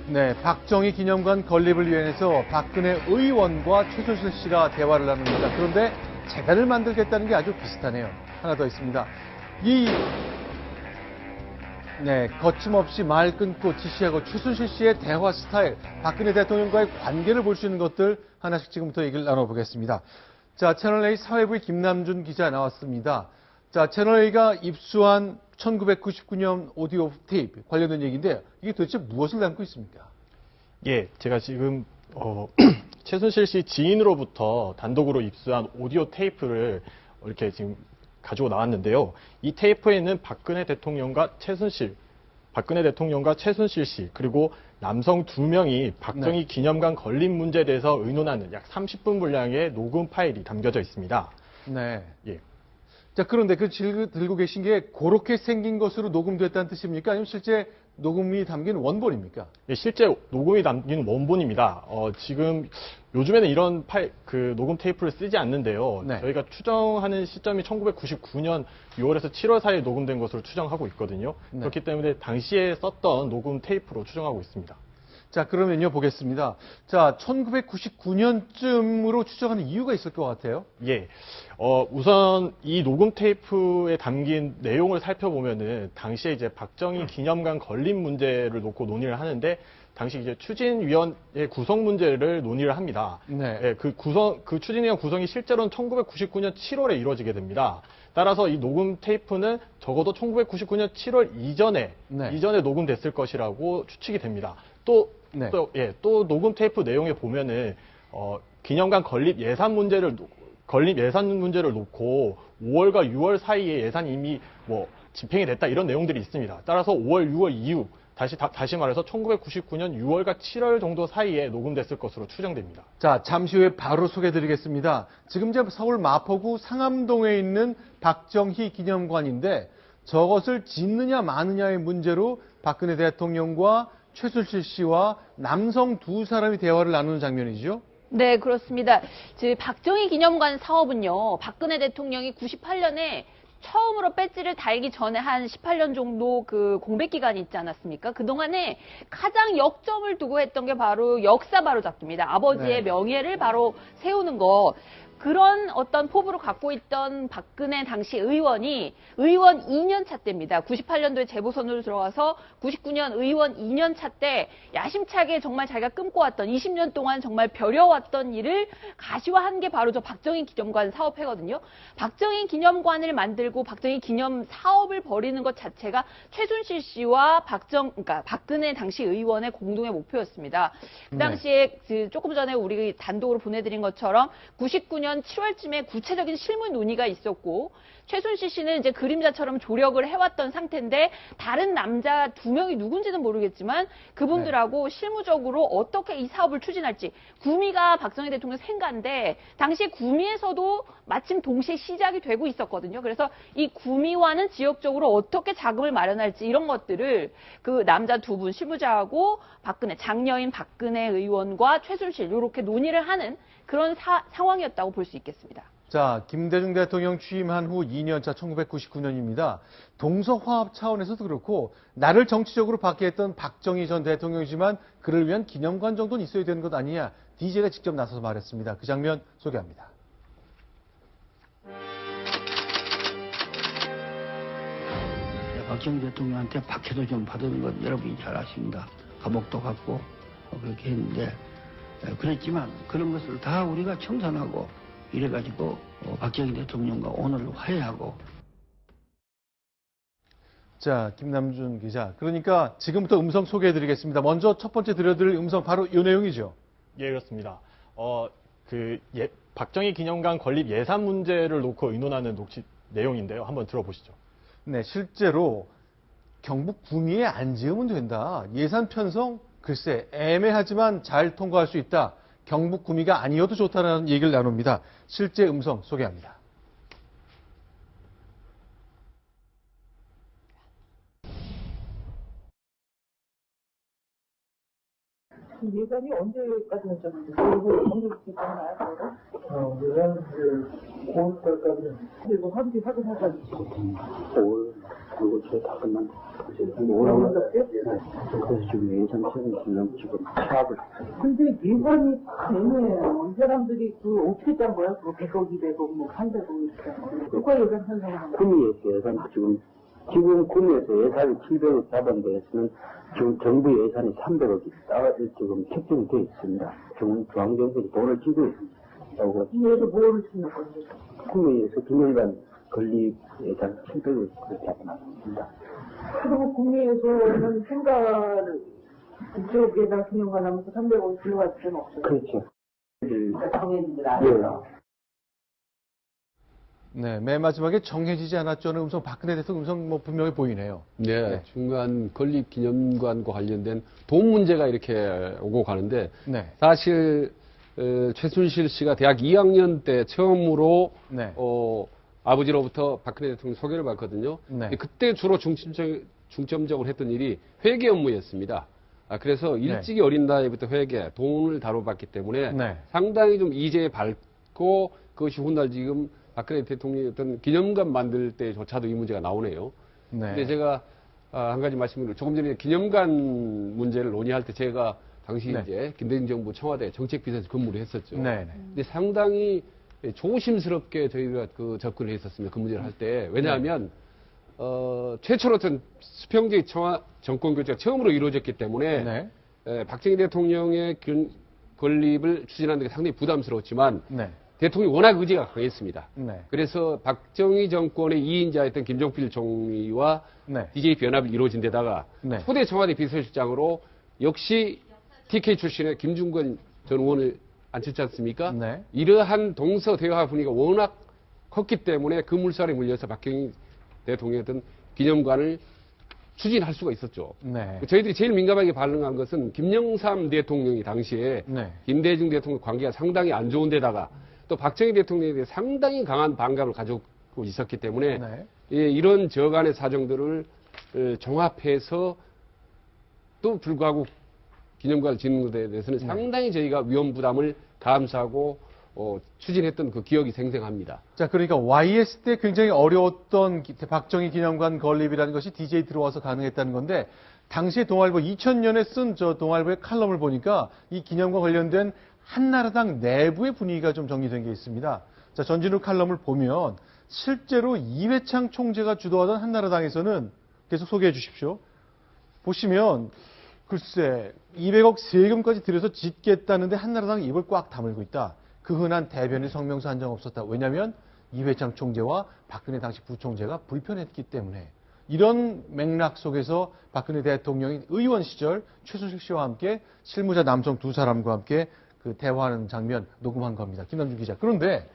네, 박정희 기념관 건립을 위해서 박근혜 의원과 최순실 씨가 대화를 나눕니다. 그런데 재단을 만들겠다는 게 아주 비슷하네요. 하나 더 있습니다. 거침없이 말 끊고 지시하고 최순실 씨의 대화 스타일, 박근혜 대통령과의 관계를 볼 수 있는 것들 하나씩 지금부터 얘기를 나눠보겠습니다. 자, 채널A 사회부의 김남준 기자 나왔습니다. 자, 채널A가 입수한 1999년 오디오 테이프 관련된 얘기인데 이게 도대체 무엇을 담고 있습니까? 예, 제가 지금 최순실 씨 지인으로부터 단독으로 입수한 오디오 테이프를 이렇게 지금 가지고 나왔는데요. 이 테이프에는 박근혜 대통령과 최순실 씨 그리고 남성 2명이 박정희 기념관 건립 문제에 대해서 의논하는 약 30분 분량의 녹음 파일이 담겨져 있습니다. 네. 예. 자, 그런데 들고 계신 게 그렇게 생긴 것으로 녹음됐다는 뜻입니까? 아니면 실제 녹음이 담긴 원본입니까? 예, 실제 녹음이 담긴 원본입니다. 지금 요즘에는 이런 녹음 테이프를 쓰지 않는데요. 네. 저희가 추정하는 시점이 1999년 6월에서 7월 사이에 녹음된 것으로 추정하고 있거든요. 네. 그렇기 때문에 당시에 썼던 녹음 테이프로 추정하고 있습니다. 자, 그러면요, 보겠습니다. 자, 1999년쯤으로 추정하는 이유가 있을 것 같아요. 예. 우선 이 녹음 테이프에 담긴 내용을 살펴보면은 당시에 이제 박정희 기념관 건립 문제를 놓고 논의를 하는데 당시 이제 추진위원회 구성 문제를 논의를 합니다. 네. 예, 그 추진위원 구성이 실제로는 1999년 7월에 이루어지게 됩니다. 따라서 이 녹음 테이프는 적어도 1999년 7월 이전에 녹음됐을 것이라고 추측이 됩니다. 또 녹음 테이프 내용에 보면은 기념관 건립 예산 문제를 놓고 5월과 6월 사이에 예산이 이미 집행이 됐다 이런 내용들이 있습니다. 따라서 5월, 6월 이후 다시 말해서 1999년 6월과 7월 정도 사이에 녹음됐을 것으로 추정됩니다. 자, 잠시 후에 바로 소개해드리겠습니다. 지금 서울 마포구 상암동에 있는 박정희 기념관인데 저것을 짓느냐 마느냐의 문제로 박근혜 대통령과 최순실 씨와 남성 2사람이 대화를 나누는 장면이죠. 네, 그렇습니다. 박정희 기념관 사업은요, 박근혜 대통령이 98년에 처음으로 배지를 달기 전에 한 18년 정도 그 공백 기간이 있지 않았습니까? 그동안에 가장 역점을 두고 했던 게 바로 역사 바로잡기입니다. 아버지의 명예를 바로 세우는 거. 그런 어떤 포부를 갖고 있던 박근혜 당시 의원 2년 차 때입니다. 98년도에 재보선으로 들어가서 99년 의원 2년 차 때 야심차게 정말 자기가 꿈꿔왔던 20년 동안 정말 벼려왔던 일을 가시화한 게 바로 저 박정희 기념관 사업회거든요. 박정희 기념관을 만들고 박정희 기념 사업을 벌이는 것 자체가 최순실 씨와 그러니까 박근혜 당시 의원의 공동의 목표였습니다. 그 당시에 조금 전에 우리 단독으로 보내드린 것처럼 99년 7월쯤에 구체적인 실무 논의가 있었고 최순실 씨는 이제 그림자처럼 조력을 해왔던 상태인데 다른 남자 2명이 누군지는 모르겠지만 그분들하고 실무적으로 어떻게 이 사업을 추진할지 구미가 박정희 대통령 생가인데 당시 구미에서도 마침 동시에 시작이 되고 있었거든요. 그래서 이 구미와는 지역적으로 어떻게 자금을 마련할지 이런 것들을 그 남자 2분 실무자하고 장녀인 박근혜 의원과 최순실 이렇게 논의를 하는 그런 상황이었다고 볼 수 있겠습니다. 자, 김대중 대통령 취임한 후 2년차 1999년입니다. 동서화합 차원에서도 그렇고 나를 정치적으로 받게 했던 박정희 전 대통령이지만 그를 위한 기념관 정도는 있어야 되는 것 아니냐. DJ가 직접 나서서 말했습니다. 그 장면 소개합니다. 박정희 대통령한테 박해도 좀 받은 건 여러분이 잘 아십니다. 감옥도 갔고 그렇게 했는데 그랬지만 그런 것을 다 우리가 청산하고 이래가지고 박정희 대통령과 오늘 화해하고. 자, 김남준 기자. 그러니까 지금부터 음성 소개해드리겠습니다. 먼저 첫 번째 들려드릴 음성 바로 이 내용이죠. 예, 그렇습니다. 박정희 기념관 건립 예산 문제를 놓고 의논하는 내용인데요. 한번 들어보시죠. 네, 실제로 경북 구미에 안 지으면 된다. 예산 편성 글쎄 애매하지만 잘 통과할 수 있다. 경북 구미가 아니어도 좋다는 얘기를 나눕니다. 실제 음성 소개합니다. 예산이 언제까지 결정됐어요? 그리고 언제부터 나와요? 예산은 이제 5월달까지. 그리고 한지 확인하자. 5월. 그리고 저희 다 끝났는데. 뭐라고? 그래서 지금 예산처럼 지금 파악을. 근데 예산이 되면 이 사람들이 그 어떻게 짠 거야? 그 100억, 200억, 뭐 300억 이렇게 짠 거야? 누가 예산 편성을 한 거야? 구미에서 예산 지금 구미에서 예산이 700억 잡은 데에서는 지금 정부 예산이 300억이 지금 책정이 되어 있습니다. 중앙정부에서 돈을 쥐고 있습니다. 이에서 뭐를 주는 건지. 구미에서 2년간 건립 예산 700억 그렇게 잡아놨습니다. 그리고 국내에서는 생가를 그쪽에다 기념관 하면서 300억 들어갈 필요는 없어요. 그렇죠. 정해진 줄 알아요. 네, 맨 마지막에 정해지지 않았죠는 음성, 박근혜 대통령 음성 뭐 분명히 보이네요. 네, 네. 중간 건립 기념관과 관련된 돈 문제가 이렇게 오고 가는데 네. 사실 최순실 씨가 대학 2학년 때 처음으로 네. 아버지로부터 박근혜 대통령 소개를 받거든요. 네. 그때 주로 중점적으로 했던 일이 회계 업무였습니다. 그래서 일찍이 어린 나이부터 회계, 돈을 다뤄봤기 때문에 네. 상당히 좀 이제 밝고 그것이 훗날 지금 박근혜 대통령의 어떤 기념관 만들 때조차도 이 문제가 나오네요. 네. 근데 제가 한 가지 말씀을 조금 전에 기념관 문제를 논의할 때 제가 당시 네. 이제 김대중 정부 청와대 정책비서에서 근무를 했었죠. 네. 네. 근데 상당히 조심스럽게 저희가 그 접근을 했었습니다. 그 문제를 할 때. 왜냐하면 최초로 어떤 수평적 정권 교체가 처음으로 이루어졌기 때문에 네. 박정희 대통령의 건립을 추진하는 게 상당히 부담스러웠지만 네. 대통령이 워낙 의지가 강했습니다. 네. 그래서 박정희 정권의 2인자였던 김종필 총리와 네. DJP 연합이 이루어진 데다가 네. 초대 청와대 비서실장으로 역시 TK 출신의 김중건 전 의원을 앉혔지 않습니까? 네. 이러한 동서 대화 분위기가 워낙 컸기 때문에 그 물살에 물려서 박정희 대통령의 어떤 기념관을 추진할 수가 있었죠. 네. 저희들이 제일 민감하게 반응한 것은 김영삼 대통령이 당시에 네. 김대중 대통령 관계가 상당히 안 좋은 데다가 또 박정희 대통령에 대해 상당히 강한 반감을 가지고 있었기 때문에 네. 이런 저간의 사정들을 종합해서 또 불구하고 기념관을 짓는 것에 대해서는 상당히 저희가 위험 부담을 감수하고 추진했던 그 기억이 생생합니다. 자, 그러니까 YS 때 굉장히 어려웠던 박정희 기념관 건립이라는 것이 DJ 들어와서 가능했다는 건데, 당시에 동아일보 2000년에 쓴 저 동아일보의 칼럼을 보니까 이 기념관 관련된 한나라당 내부의 분위기가 좀 정리된 게 있습니다. 자, 전진우 칼럼을 보면 실제로 이회창 총재가 주도하던 한나라당에서는 계속 소개해 주십시오. 보시면 글쎄 200억 세금까지 들여서 짓겠다는데 한나라당이 입을 꽉 다물고 있다. 그 흔한 대변인 성명서 한 장 없었다. 왜냐하면 이회창 총재와 박근혜 당시 부총재가 불편했기 때문에. 이런 맥락 속에서 박근혜 대통령이 의원 시절 최순실 씨와 함께 실무자 남성 두 사람과 함께 그 대화하는 장면 녹음한 겁니다. 김남준 기자. 그런데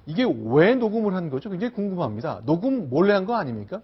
이게 왜 녹음을 한 거죠? 굉장히 궁금합니다. 녹음 몰래 한 거 아닙니까?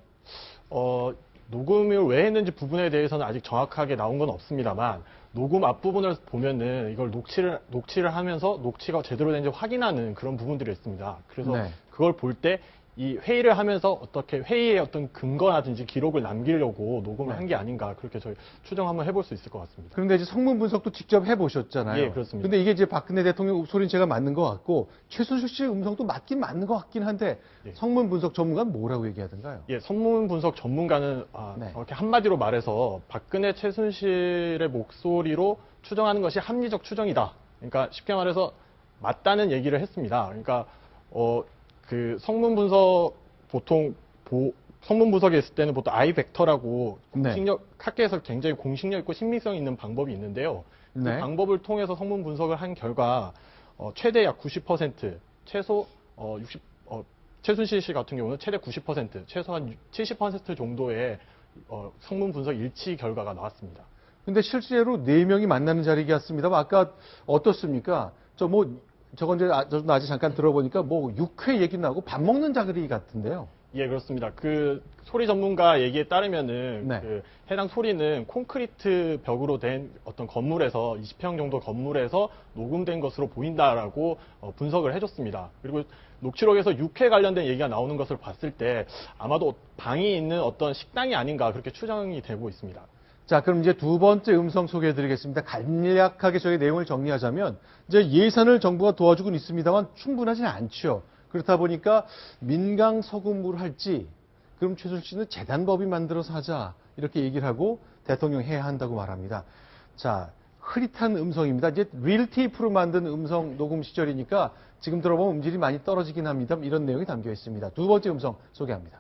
녹음을 왜 했는지 부분에 대해서는 아직 정확하게 나온 건 없습니다만, 녹음 앞부분을 보면은 이걸 녹취를 하면서 녹취가 제대로 되는지 확인하는 그런 부분들이 있습니다. 그래서 네. 그걸 볼 때 이 회의를 하면서 어떻게 회의의 어떤 근거라든지 기록을 남기려고 녹음을 네. 한 게 아닌가, 그렇게 저희 추정 한번 해볼 수 있을 것 같습니다. 그런데 이제 성문 분석도 직접 해보셨잖아요. 예, 그렇습니다. 근데 이게 이제 박근혜 대통령 소리체가 맞는 것 같고 최순실 씨 음성도 맞긴 맞는 것 같긴 한데 예. 성문 분석 전문가는 뭐라고 얘기하던가요? 예, 선문 분석 전문가는 네. 이렇게 한마디로 말해서 박근혜 최순실의 목소리로 추정하는 것이 합리적 추정이다. 그러니까 쉽게 말해서 맞다는 얘기를 했습니다. 그러니까 그 성문 분석 보통 성문 분석에 있을 때는 보통 I 벡터라고 네. 학계에서 굉장히 공식력 있고 신빙성 있는 방법이 있는데요. 네. 그 방법을 통해서 성문 분석을 한 결과 최대 약 90%, 최소 60 최순실 씨 같은 경우는 최대 90%, 최소한 70% 정도의 성문 분석 일치 결과가 나왔습니다. 근데 실제로 4명이 만나는 자리였습니다만 아까 어떻습니까? 저건 이제 저도 아직 잠깐 들어보니까 육회 얘기 나고 밥 먹는 자리 같은데요. 예, 그렇습니다. 그 소리 전문가 얘기에 따르면은 네. 그 해당 소리는 콘크리트 벽으로 된 어떤 건물에서 20평 정도 건물에서 녹음된 것으로 보인다라고 분석을 해줬습니다. 그리고 녹취록에서 육회 관련된 얘기가 나오는 것을 봤을 때 아마도 방이 있는 어떤 식당이 아닌가 그렇게 추정이 되고 있습니다. 자, 그럼 이제 두 번째 음성 소개해 드리겠습니다. 간략하게 저희 내용을 정리하자면 이제 예산을 정부가 도와주고는 있습니다만 충분하지는 않죠. 그렇다 보니까 민강 서금부를 할지 그럼 최순실 씨는 재단법인 만들어서 하자 이렇게 얘기를 하고 대통령 해야 한다고 말합니다. 자, 흐릿한 음성입니다. 이제 릴 테이프로 만든 음성 녹음 시절이니까 지금 들어보면 음질이 많이 떨어지긴 합니다. 이런 내용이 담겨 있습니다. 두 번째 음성 소개합니다.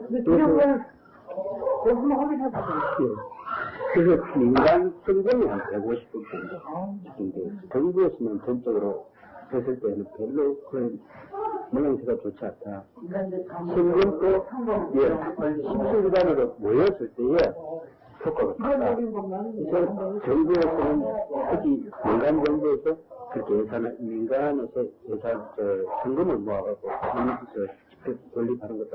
근데 지금은 그거 한번 확인해 보세요. 그래서 민간 성공이 한 150% 정도. 정부에서는 전적으로 했을 때는 별로 그런 모양새가 좋지 않다. 성공도 십수기관으로 모였을 때에 효과가 크다. 그래서 정부에서는 특히 민간 정부에서 그렇게 민간에서 성금을 모아가지고 건립하는 것도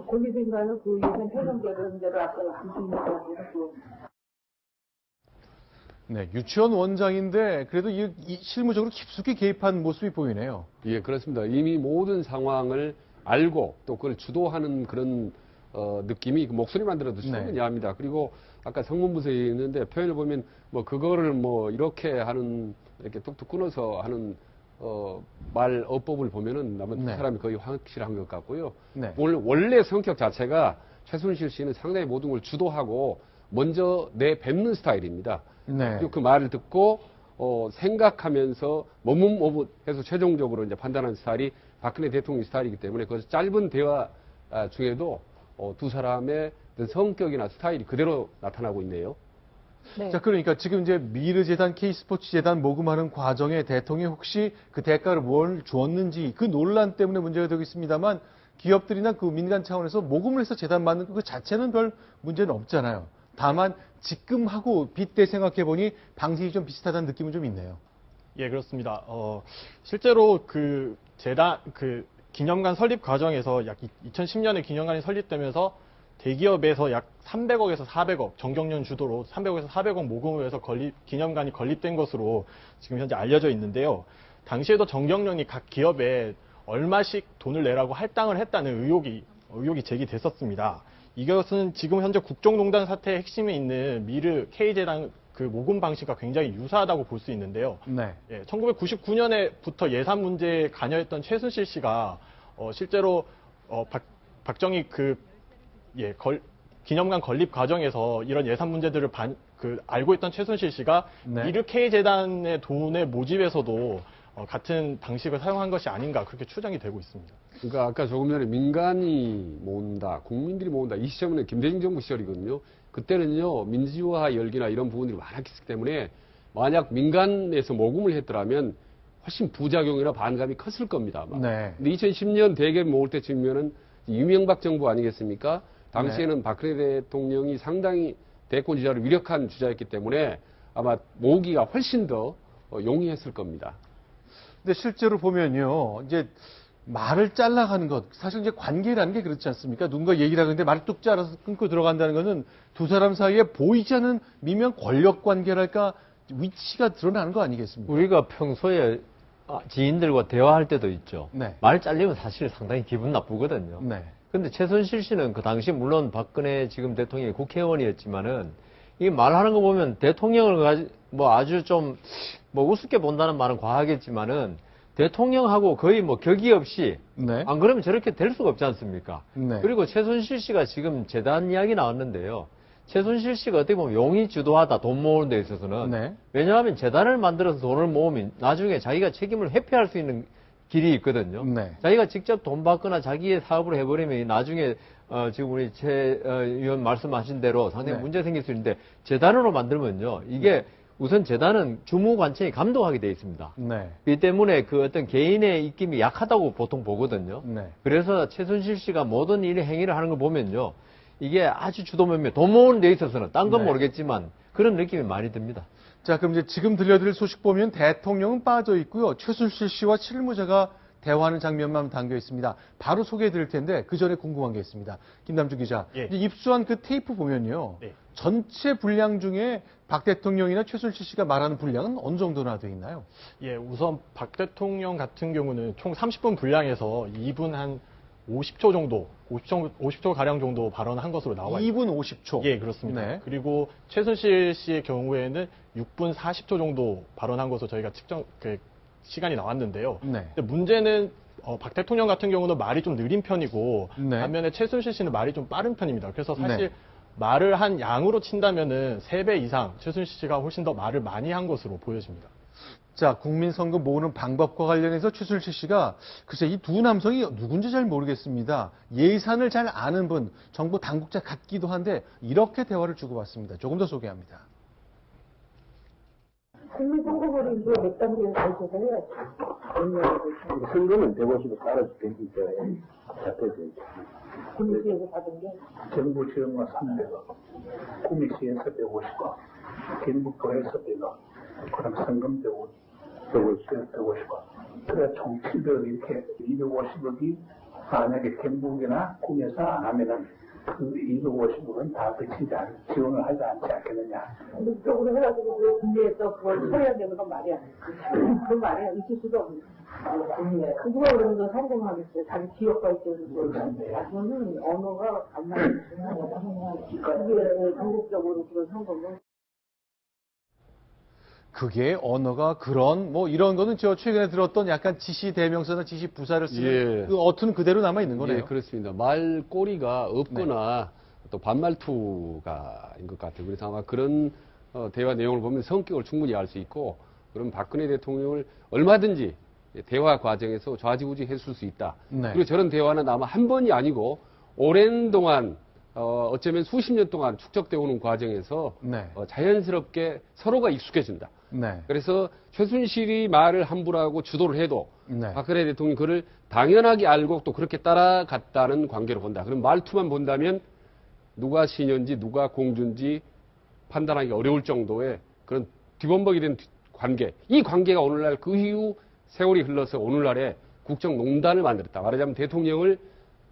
권리생가는 그 예산 회전되는 대로 아까 말씀드린 대로 네, 유치원 원장인데 그래도 이 실무적으로 깊숙이 개입한 모습이 보이네요. 예, 그렇습니다. 이미 모든 상황을 알고 또 그걸 주도하는 그런 느낌이 그 목소리만 들어도 충분히 합니다. 그리고 아까 성문부서에 있는데 표현을 보면 뭐 그거를 뭐 이렇게 하는 이렇게 뚝뚝 끊어서 하는 말 어법을 보면은 아마 두 사람이 거의 확실한 것 같고요. 원래 성격 자체가 최순실 씨는 상당히 모든 걸 주도하고 먼저 내뱉는 스타일입니다. 그리고 그 말을 듣고 생각하면서 머뭇머뭇해서 최종적으로 이제 판단하는 스타일이 박근혜 대통령 스타일이기 때문에 그 짧은 대화 중에도 두 사람의 성격이나 스타일이 그대로 나타나고 있네요. 네. 자, 그러니까 지금 이제 미르재단, K스포츠재단 모금하는 과정에 대통령이 혹시 그 대가를 뭘 주었는지 그 논란 때문에 문제가 되고 있습니다만 기업들이나 그 민간 차원에서 모금을 해서 재단 만든 그 자체는 별 문제는 없잖아요. 다만 지금하고 빗대 생각해 보니 방식이 좀 비슷하다는 느낌은 좀 있네요. 예, 그렇습니다. 실제로 그 재단, 그 기념관 설립 과정에서 약 2010년에 기념관이 설립되면서 대기업에서 약 300억에서 400억, 정경련 주도로 300억에서 400억 모금을 해서 기념관이 건립된 것으로 지금 현재 알려져 있는데요. 당시에도 정경련이 각 기업에 얼마씩 돈을 내라고 할당을 했다는 의혹이 제기됐었습니다. 이것은 지금 현재 국정농단 사태의 핵심에 있는 미르 K재단 그 모금 방식과 굉장히 유사하다고 볼 수 있는데요. 예, 1999년에부터 예산 문제에 관여했던 최순실 씨가 실제로 박정희 기념관 건립 과정에서 이런 예산 문제들을 알고 있던 최순실 씨가 미르 K재단의 돈의 모집에서도 같은 방식을 사용한 것이 아닌가 그렇게 추정이 되고 있습니다. 그러니까 아까 조금 전에 민간이 모은다, 국민들이 모은다 이 시점은 김대중 정부 시절이거든요. 그때는요 민주화 열기나 이런 부분들이 많았기 때문에 만약 민간에서 모금을 했더라면 훨씬 부작용이나 반감이 컸을 겁니다. 근데 2010년 대결 모을 때쯤이면은 이명박 정부 아니겠습니까? 당시에는 박근혜 대통령이 상당히 대권 주자로 유력한 주자였기 때문에 아마 모으기가 훨씬 더 용이했을 겁니다. 근데 실제로 보면요, 이제 말을 잘라가는 것, 사실 이제 관계라는 게 그렇지 않습니까? 누군가 얘기를 하는데 말을 뚝 잘라서 끊고 들어간다는 거는 두 사람 사이에 보이지 않는 미묘한 권력 관계랄까 위치가 드러나는 거 아니겠습니까? 우리가 평소에 지인들과 대화할 때도 있죠. 말 잘리면 사실 상당히 기분 나쁘거든요. 근데 최순실 씨는 그 당시 물론 박근혜 지금 대통령이 국회의원이었지만은 이 말하는 거 보면 대통령을 뭐 아주 좀 뭐 우습게 본다는 말은 과하겠지만은 대통령하고 거의 뭐 격이 없이 안 그러면 저렇게 될 수가 없지 않습니까? 그리고 최순실 씨가 지금 재단 이야기 나왔는데요. 최순실 씨가 어떻게 보면 용이 주도하다 돈 모으는 데 있어서는 왜냐하면 재단을 만들어서 돈을 모으면 나중에 자기가 책임을 회피할 수 있는 길이 있거든요. 자기가 직접 돈 받거나 자기의 사업을 해버리면 나중에 지금 우리 최 의원 말씀하신 대로 상당히 문제 생길 수 있는데 재단으로 만들면요. 이게 우선 재단은 주무관청이 감독하게 돼 있습니다. 그렇기 때문에 그 어떤 개인의 입김이 약하다고 보통 보거든요. 그래서 최순실 씨가 모든 일 행위를 하는 걸 보면요. 이게 아주 주도면밀 돈 모으는 데 있어서는 딴 건 모르겠지만 그런 느낌이 많이 듭니다. 자, 그럼 이제 지금 들려드릴 소식 보면 대통령은 빠져 있고요. 최순실 씨와 실무자가 대화하는 장면만 담겨 있습니다. 바로 소개해 드릴 텐데 그 전에 궁금한 게 있습니다. 김남주 기자. 입수한 그 테이프 보면요. 전체 분량 중에 박 대통령이나 최순실 씨가 말하는 분량은 어느 정도나 돼 있나요? 예, 우선 박 대통령 같은 경우는 총 30분 분량에서 2분 한 50초 정도, 50초 가량 정도 발언한 것으로 나와 있습니다. 2분 50초. 예, 그렇습니다. 네. 그리고 최순실 씨의 경우에는 6분 40초 정도 발언한 것으로 저희가 시간이 나왔는데요. 네. 근데 문제는 박 대통령 같은 경우는 말이 좀 느린 편이고 네. 반면에 최순실 씨는 말이 좀 빠른 편입니다. 그래서 사실 네. 말을 한 양으로 친다면은 3배 이상 최순실 씨가 훨씬 더 말을 많이 한 것으로 보여집니다. 자, 국민선거 모으는 방법과 관련해서 최순실 씨가 글쎄 이 두 남성이 누군지 잘 모르겠습니다. 예산을 잘 아는 분, 정부 당국자 같기도 한데 이렇게 대화를 주고받습니다. 조금 더 소개합니다. 국민선거를 이제 몇 단계에 걸쳐서 해야지. 선거는 150을 따라줄 테니까 잡혀줘야지. 군수에서 받은 게 정부 지원과 300억, 구미시에서 150억, 경북도에서 100억, 그럼 성금도 150억. 그래 총 700억 이렇게 250억이 만약에 경북이나 구에서 안 하면은 그 250억은 다 그치지 지원을 하지 않지 않겠느냐. 이쪽으로 해가지고 그 군대에서 그걸 처리해야 되는 건 말이야. 그 말이야. 있을 수도 없는. 누가 그러는 거 성공하겠어요. 자기 기업가 있는 거. 그거는 언어가 안 맞는 그게 전국적으로 그런 선거는. 그게 언어가 그런 뭐 이런 거는 저 최근에 들었던 약간 지시 대명사나 지시 부사를 쓰는 예. 그 어투는 그대로 남아 있는 거네요. 예, 그렇습니다. 말꼬리가 없거나 또 반말투가인 것 같아요. 그래서 아마 그런 대화 내용을 보면 성격을 충분히 알 수 있고, 그럼 박근혜 대통령을 얼마든지 대화 과정에서 좌지우지 했을 수 있다. 네. 그리고 저런 대화는 아마 한 번이 아니고 오랜 동안 어쩌면 수십 년 동안 축적되어 오는 과정에서 네. 자연스럽게 서로가 익숙해진다. 네. 그래서 최순실이 말을 함부로 하고 주도를 해도 네. 박근혜 대통령이 그를 당연하게 알고 또 그렇게 따라갔다는 관계로 본다. 그럼 말투만 본다면 누가 신현지 누가 공주인지 판단하기 어려울 정도의 그런 뒤범벅이 된 관계. 이 관계가 오늘날 그 이후 세월이 흘러서 오늘날에 국정농단을 만들었다. 말하자면 대통령을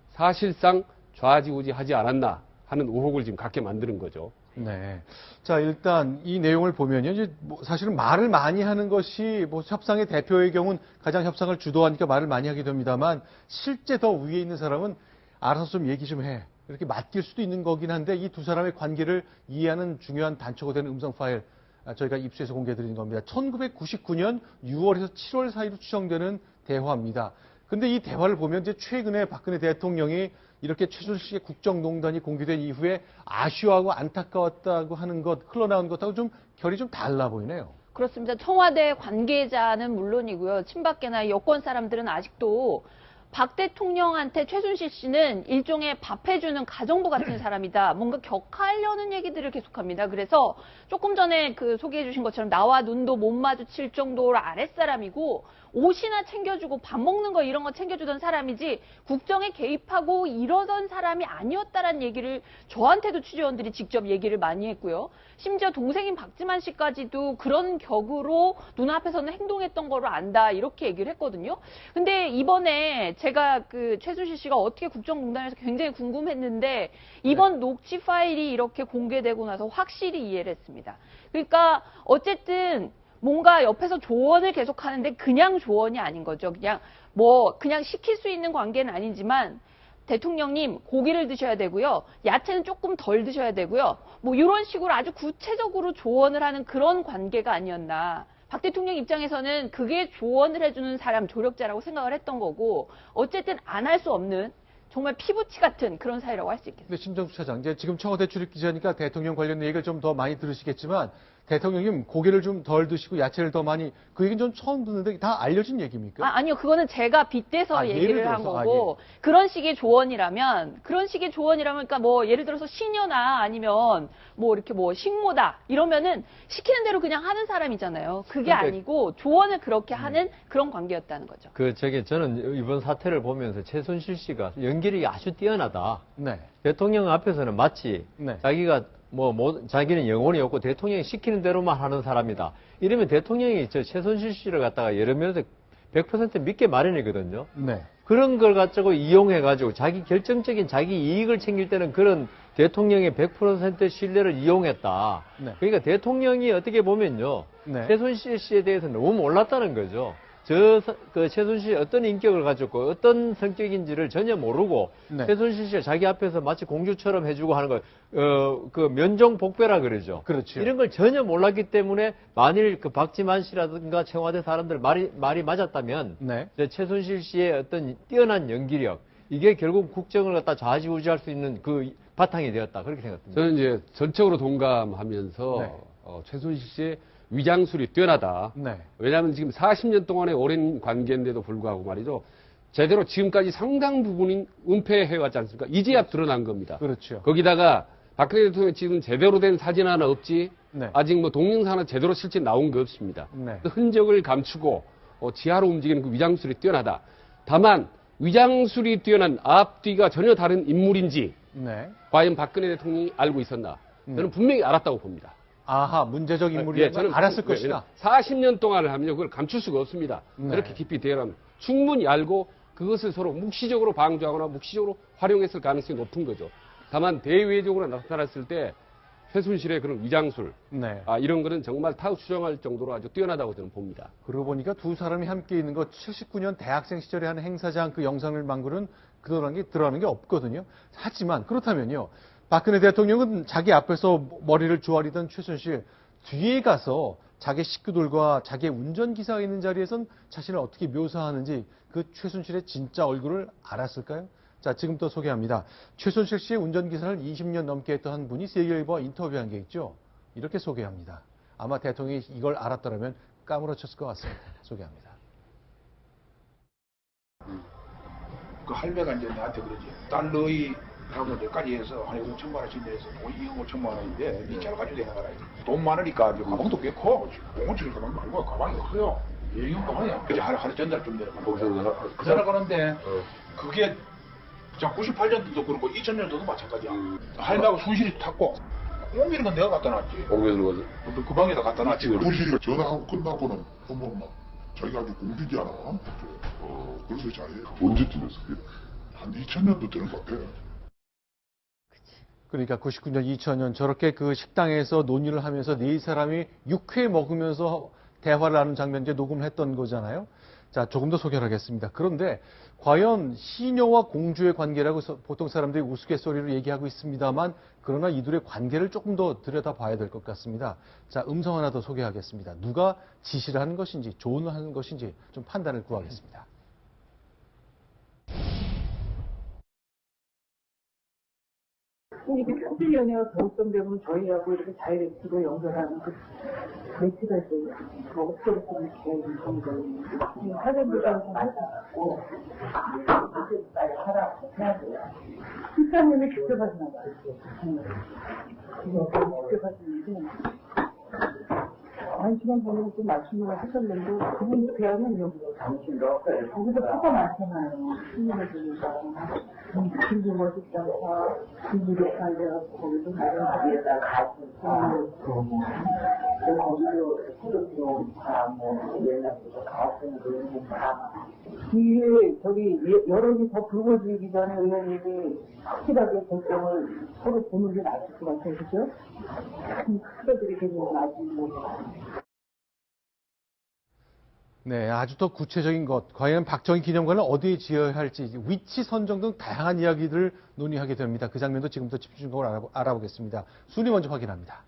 사실상 좌지우지하지 않았나 하는 의혹을 지금 갖게 만드는 거죠. 네. 자, 일단 이 내용을 보면요. 이제 뭐 사실은 말을 많이 하는 것이 뭐 협상의 대표의 경우는 가장 협상을 주도하니까 말을 많이 하게 됩니다만 실제 더 위에 있는 사람은 알아서 좀 얘기 좀 해. 이렇게 맡길 수도 있는 거긴 한데 이 두 사람의 관계를 이해하는 중요한 단초가 되는 음성 파일 저희가 입수해서 공개해드린 겁니다. 1999년 6월에서 7월 사이로 추정되는 대화입니다. 근데 이 대화를 보면 이제 최근에 박근혜 대통령이 이렇게 최순실 씨의 국정농단이 공개된 이후에 아쉬워하고 안타까웠다고 하는 것, 흘러나온 것하고 좀 결이 좀 달라 보이네요. 그렇습니다. 청와대 관계자는 물론이고요. 친박계나 여권 사람들은 아직도 박 대통령한테 최순실 씨는 일종의 밥해주는 가정부 같은 사람이다. 뭔가 격하려는 얘기들을 계속합니다. 그래서 조금 전에 그 소개해 주신 것처럼 나와 눈도 못 마주칠 정도로 아랫사람이고 옷이나 챙겨주고 밥 먹는 거 이런 거 챙겨주던 사람이지 국정에 개입하고 이러던 사람이 아니었다라는 얘기를 저한테도 취재원들이 직접 얘기를 많이 했고요. 심지어 동생인 박지만 씨까지도 그런 격으로 눈앞에서는 행동했던 거로 안다 이렇게 얘기를 했거든요. 근데 이번에 제가 그 최순실 씨가 어떻게 국정농단에서 굉장히 궁금했는데 이번 녹취 파일이 이렇게 공개되고 나서 확실히 이해를 했습니다. 그러니까 어쨌든 뭔가 옆에서 조언을 계속 하는데 그냥 조언이 아닌 거죠. 그냥 시킬 수 있는 관계는 아니지만 대통령님 고기를 드셔야 되고요. 야채는 조금 덜 드셔야 되고요. 뭐 이런 식으로 아주 구체적으로 조언을 하는 그런 관계가 아니었나. 박 대통령 입장에서는 그게 조언을 해주는 사람, 조력자라고 생각을 했던 거고 어쨌든 안 할 수 없는 정말 피부치 같은 그런 사이라고 할 수 있겠습니다. 근데 심정수 차장, 이제 지금 청와대 출입 기자니까 대통령 관련 얘기를 좀 더 많이 들으시겠지만 대통령님 고기를 좀 덜 드시고 야채를 더 많이 그 얘기는 좀 처음 듣는데 다 알려진 얘기입니까? 아니요. 그거는 제가 빗대서 얘기를 한 거고 그런 식의 조언이라면 그러니까 뭐 예를 들어서 시녀나 아니면 뭐 이렇게 뭐 식모다 이러면은 시키는 대로 그냥 하는 사람이잖아요. 그게 아니고 조언을 그렇게 하는 그런 관계였다는 거죠. 저는 이번 사태를 보면서 최순실 씨가 연기력이 아주 뛰어나다. 네. 대통령 앞에서는 마치 네. 자기가 자기는 영혼이 없고 대통령이 시키는 대로만 하는 사람이다. 이러면 대통령이 최순실 씨를 갖다가 여러 면에서 100% 믿게 마련이거든요. 네. 그런 걸 가지고 이용해가지고 자기 결정적인 자기 이익을 챙길 때는 그런 대통령의 100% 신뢰를 이용했다. 네. 그러니까 대통령이 어떻게 보면요. 네. 최순실 씨에 대해서 너무 몰랐다는 거죠. 그 최순실이 어떤 인격을 가졌고 어떤 성격인지를 전혀 모르고 네. 최순실 씨가 자기 앞에서 마치 공주처럼 해주고 하는 거, 그 면종복배라 그러죠. 그렇죠. 이런 걸 전혀 몰랐기 때문에 만일 그 박지만 씨라든가 청와대 사람들 말이 맞았다면 네. 최순실 씨의 어떤 뛰어난 연기력, 이게 결국 국정을 갖다 좌지우지할 수 있는 그 바탕이 되었다. 그렇게 생각합니다. 저는 이제 전적으로 동감하면서 네. 최순실 씨의 위장술이 뛰어나다. 네. 왜냐하면 지금 40년 동안의 오랜 관계인데도 불구하고 말이죠. 제대로 지금까지 상당 부분이 은폐해왔지 않습니까? 이제야 드러난 겁니다. 그렇죠. 거기다가 박근혜 대통령 지금 제대로 된 사진 하나 없지. 네. 아직 뭐 동영상 하나 제대로 실제 나온 거 없습니다. 네. 그 흔적을 감추고 지하로 움직이는 그 위장술이 뛰어나다. 다만 위장술이 뛰어난 앞뒤가 전혀 다른 인물인지 네. 과연 박근혜 대통령이 알고 있었나? 저는 분명히 알았다고 봅니다. 아하, 문제적 인물이라는 걸 알았을 것이다. 40년 동안을 하면요, 그걸 감출 수가 없습니다. 네. 이렇게 깊이 대라면 충분히 알고 그것을 서로 묵시적으로 방조하거나 묵시적으로 활용했을 가능성이 높은 거죠. 다만 대외적으로 나타났을 때 최순실의 그런 위장술, 네. 이런 거는 정말 타후 추정할 정도로 아주 뛰어나다고 저는 봅니다. 그러고 보니까 두 사람이 함께 있는 거 79년 대학생 시절에 하는 행사장 그 영상을 망고는 드러나는 게 없거든요. 하지만 그렇다면요. 박근혜 대통령은 자기 앞에서 머리를 조아리던 최순실 뒤에 가서 자기 식구들과 자기의 운전기사가 있는 자리에선 자신을 어떻게 묘사하는지 그 최순실의 진짜 얼굴을 알았을까요? 자, 지금부터 소개합니다. 최순실 씨의 운전기사를 20년 넘게 했던 한 분이 세계일보와 인터뷰한 게 있죠. 이렇게 소개합니다. 아마 대통령이 이걸 알았더라면 까무러쳤을 것 같습니다. 소개합니다. 그 할매가 이제 나한테 그러지. 딸 너희 하고 여기까지 해서 한 5천만 원씩 내서 돈 2억 5천만 원인데 니 잘 가지고 내나가라. 돈 많으니까 가방도 꽤 커. 5천원 가방 말고 가방이 커요. 여행용 가방이야. 그래서 하루 전달 좀 내려가. 그 전화 가는데 그게 98년도도 그렇고 2000년도도 마찬가지야. 할매하고 순실이 탔고 옮기는 건 내가 갖다 놨지. 옮겨서 가서? 그 방에다 갖다 놨지. 순실이가 전화하고 끝나고는 한번 막 자기가 아주 공주지 않아. 그래서 잘해. 언제쯤 했어? 한 2000년도 되는 것 같아. 그러니까 99년, 2000년 저렇게 그 식당에서 논의를 하면서 네 사람이 육회 먹으면서 대화를 하는 장면 이제 녹음을 했던 거잖아요. 자, 조금 더 소개를 하겠습니다. 그런데 과연 시녀와 공주의 관계라고 보통 사람들이 우스갯소리로 얘기하고 있습니다만 그러나 이들의 관계를 조금 더 들여다봐야 될 것 같습니다. 자, 음성 하나 더 소개하겠습니다. 누가 지시를 하는 것인지 조언을 하는 것인지 좀 판단을 구하겠습니다. 이렇게 편집위원회가 결성되면 저희하고 이렇게 다이렉트로 연결하는 그 매치가 있어요. 그 업소부터 이렇게 연결이 사장들과 좀 하고 이렇게 빨리 하라고 해야 돼요. 실장님이 직접 하시나 봐요. 직접 하시는데 한 시간 전에 좀 말씀을 하셨는데 그분도 대화는 여기서 당신도 거기서 표가 많잖아요. 신문을 주니까 김구 멋있다고 김구력한 데가 거기도 다른 데에다 가서 거기도 새롭게 다뭐 연락해서 가수는 다 이게 저기 여론이 더 불거지기 전에 의원님이 확실하게 결정을 서로 보는 게 낫을 것 같아요. 그죠? 크게들이 계속 나중에 네, 아주 더 구체적인 것, 과연 박정희 기념관을 어디에 지어야 할지, 위치 선정 등 다양한 이야기들을 논의하게 됩니다. 그 장면도 지금부터 집중적으로 알아보겠습니다. 순위 먼저 확인합니다.